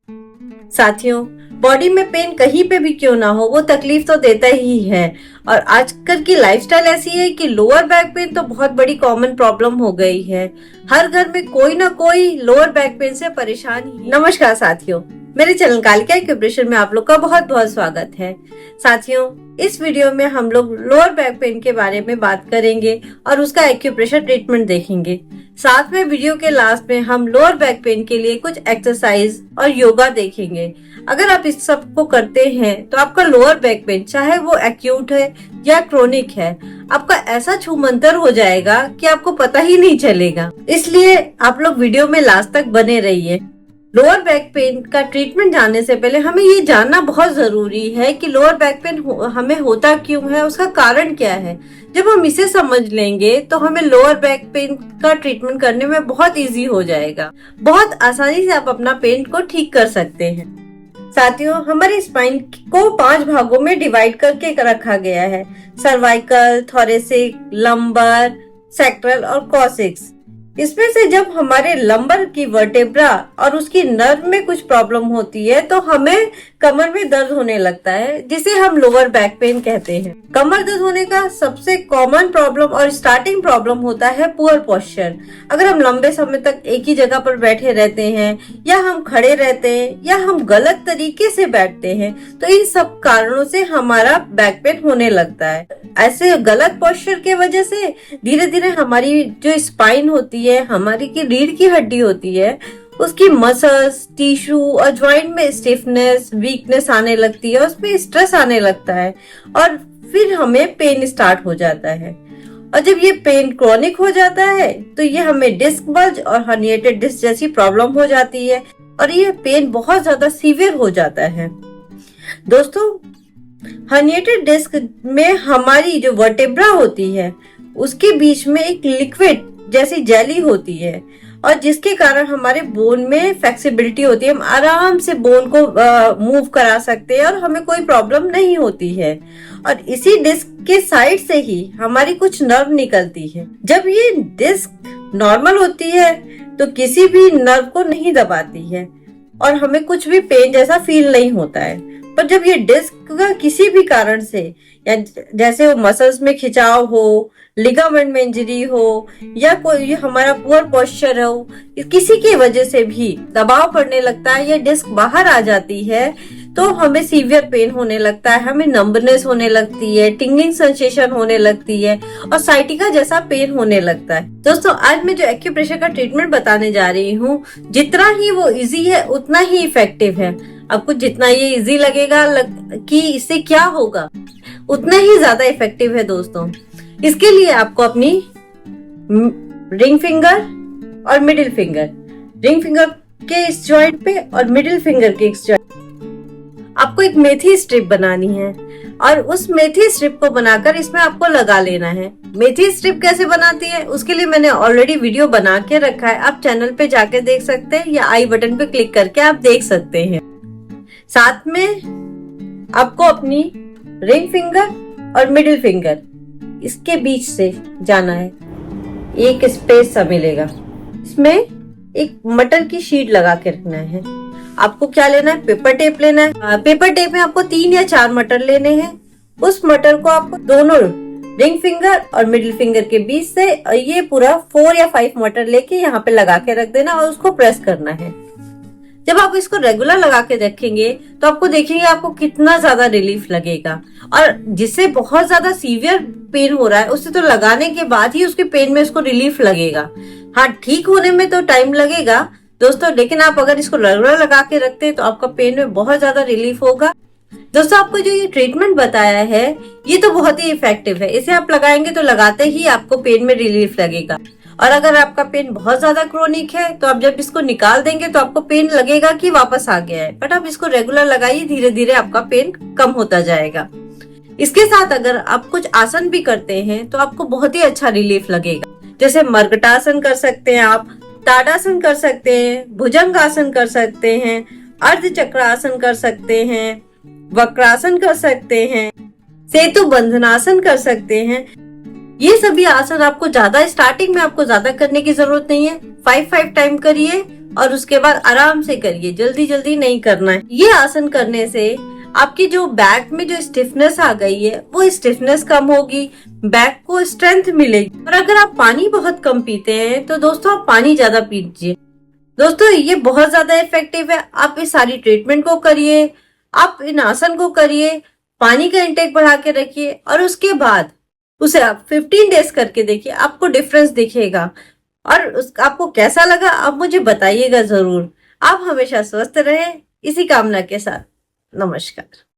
साथियों, बॉडी में पेन कहीं पे भी क्यों ना हो, वो तकलीफ तो देता ही है। और आजकल की लाइफस्टाइल ऐसी है कि लोअर बैक पेन तो बहुत बड़ी कॉमन प्रॉब्लम हो गई है। हर घर में कोई ना कोई लोअर बैक पेन से परेशान ही। नमस्कार साथियों, मेरे चैनल कालिका एक्यूप्रेशर में आप लोग का बहुत बहुत स्वागत है। साथियों, इस वीडियो में हम लोग लोअर बैक पेन के बारे में बात करेंगे और उसका एक्यूप्रेशर ट्रीटमेंट देखेंगे। साथ में वीडियो के लास्ट में हम लोअर बैक पेन के लिए कुछ एक्सरसाइज और योगा देखेंगे। अगर आप इस सब को करते हैं तो आपका लोअर बैक पेन, चाहे वो एक्यूट है या क्रोनिक है, आपका ऐसा छूमंतर हो जाएगा कि आपको पता ही नहीं चलेगा। इसलिए आप लोग वीडियो में लास्ट तक बने रहिए। लोअर बैक पेन का ट्रीटमेंट जानने से पहले हमें ये जानना बहुत जरूरी है कि लोअर बैक पेन हमें होता क्यों है, उसका कारण क्या है। जब हम इसे समझ लेंगे तो हमें लोअर बैक पेन का ट्रीटमेंट करने में बहुत इजी हो जाएगा। बहुत आसानी से आप अपना पेन को ठीक कर सकते हैं। साथियों, हमारे स्पाइन को 5 भागों में डिवाइड करके रखा गया है: सर्वाइकल, थोरेसिक, लंबर, सैक्रल और कॉक्सिक्स। इसमें से जब हमारे लंबर की वर्टेब्रा और उसकी नर्व में कुछ प्रॉब्लम होती है तो हमें कमर में दर्द होने लगता है, जिसे हम लोअर बैक पेन कहते हैं। कमर दर्द होने का सबसे कॉमन प्रॉब्लम और स्टार्टिंग प्रॉब्लम होता है पुअर पोस्चर। अगर हम लंबे समय तक एक ही जगह पर बैठे रहते हैं, या हम खड़े रहते हैं, या हम गलत तरीके से बैठते हैं, तो इन सब कारणों से हमारा बैक पेन होने लगता है। ऐसे गलत पोस्चर के वजह से धीरे धीरे हमारी जो स्पाइन होती है, हमारी की रीढ़ की हड्डी होती है, उसकी मसल्स, टिश्यू और जॉइंट में स्टिफनेस, वीकनेस आने लगती है, उसमें स्ट्रेस आने लगता है और फिर हमें पेन स्टार्ट हो जाता है। और जब ये पेन क्रोनिक हो जाता है तो ये हमें डिस्क बल्ज और हर्निएटेड डिस्क जैसी प्रॉब्लम हो जाती है और ये पेन बहुत ज्यादा सीवियर हो जाता है। दोस्तों, हर्निएटेड डिस्क में हमारी जो वर्टेब्रा होती है उसके बीच में एक लिक्विड जैसी जेली होती है और जिसके कारण हमारे बोन में फ्लेक्सिबिलिटी होती है। हम आराम से बोन को मूव करा सकते हैं और हमें कोई प्रॉब्लम नहीं होती है। और इसी डिस्क के साइड से ही हमारी कुछ नर्व निकलती है। जब ये डिस्क नॉर्मल होती है तो किसी भी नर्व को नहीं दबाती है और हमें कुछ भी पेन जैसा फील नहीं होता है। पर जब ये डिस्क का किसी भी कारण से, या जैसे वो मसल्स में खिंचाव हो, लिगामेंट में इंजरी हो, या कोई हमारा पुअर पोस्चर हो, किसी की वजह से भी दबाव पड़ने लगता है, ये डिस्क बाहर आ जाती है, तो हमें सीवियर पेन होने लगता है, हमें नंबनेस होने लगती है, टिंगलिंग सेंसेशन होने लगती है और साइटिका जैसा पेन होने लगता है। दोस्तों, आज मैं जो एक्यूप्रेशर का ट्रीटमेंट बताने जा रही हूँ, जितना ही वो इजी है उतना ही इफेक्टिव है। आपको जितना ये इजी लगेगा कि इससे क्या होगा, उतना ही ज्यादा इफेक्टिव है। दोस्तों, इसके लिए आपको अपनी रिंग फिंगर और मिडिल फिंगर, रिंग फिंगर के इस जॉइंट पे और मिडिल फिंगर के इस जॉइंट, आपको एक मेथी स्ट्रिप बनानी है और उस मेथी स्ट्रिप को बनाकर इसमें आपको लगा लेना है। मेथी स्ट्रिप कैसे बनाती है उसके लिए मैंने ऑलरेडी वीडियो बना के रखा है, आप चैनल पे जाके देख सकते हैं या आई बटन पे क्लिक करके आप देख सकते हैं। साथ में आपको अपनी रिंग फिंगर और मिडिल फिंगर, इसके बीच से जाना है, एक स्पेस सा मिलेगा, इसमें एक मटर की शीट लगा के रखना है। आपको क्या लेना है, पेपर टेप लेना है। पेपर टेप में आपको 3 या 4 मटर लेने हैं। उस मटर को आपको दोनों रिंग फिंगर और मिडिल फिंगर के बीच से ये पूरा 4 या 5 मटर लेके यहाँ पे लगा के रख देना और उसको प्रेस करना है। जब आप इसको रेगुलर लगा के रखेंगे तो आपको देखेंगे आपको कितना ज्यादा रिलीफ लगेगा। और जिससे बहुत ज्यादा सीवियर पेन हो रहा है उससे तो लगाने के बाद ही उसके पेन में उसको रिलीफ लगेगा। हाँ, ठीक होने में तो टाइम लगेगा दोस्तों, लेकिन आप अगर इसको रेगुलर लगा के रखते हैं तो आपका पेन में बहुत ज्यादा रिलीफ होगा। दोस्तों, आपको जो ये ट्रीटमेंट बताया है ये तो बहुत ही इफेक्टिव है। इसे आप लगाएंगे तो लगाते ही आपको पेन में रिलीफ लगेगा। और अगर आपका पेन बहुत ज्यादा क्रोनिक है तो आप जब इसको निकाल देंगे तो आपको पेन लगेगा कि वापस आ गया है, बट आप इसको रेगुलर लगाइए, धीरे धीरे आपका पेन कम होता जाएगा। इसके साथ अगर आप कुछ आसन भी करते हैं तो आपको बहुत ही अच्छा रिलीफ लगेगा। जैसे मर्कटासन कर सकते हैं, आप ताड़ासन कर सकते हैं, भुजंगासन कर सकते हैं, अर्ध चक्रासन कर सकते हैं, वक्रासन कर सकते हैं, सेतु बंधनासन कर सकते हैं। ये सभी आसन आपको ज्यादा स्टार्टिंग में आपको ज्यादा करने की जरूरत नहीं है। 5 टाइम करिए और उसके बाद आराम से करिए, जल्दी जल्दी नहीं करना है। ये आसन करने से आपकी जो बैक में जो स्टिफनेस आ गई है वो स्टिफनेस कम होगी, बैक को स्ट्रेंथ मिलेगी। और अगर आप पानी बहुत कम पीते हैं तो दोस्तों आप पानी ज्यादा पीजिए। दोस्तों ये बहुत ज्यादा इफेक्टिव है। आप इस सारी ट्रीटमेंट को करिए, आप इन आसन को करिए, पानी का इंटेक बढ़ा के रखिए और उसके बाद उसे आप 15 डेज करके देखिए, आपको डिफरेंस दिखेगा। और आपको कैसा लगा आप मुझे बताइएगा जरूर। आप हमेशा स्वस्थ रहें, इसी कामना के साथ नमस्कार।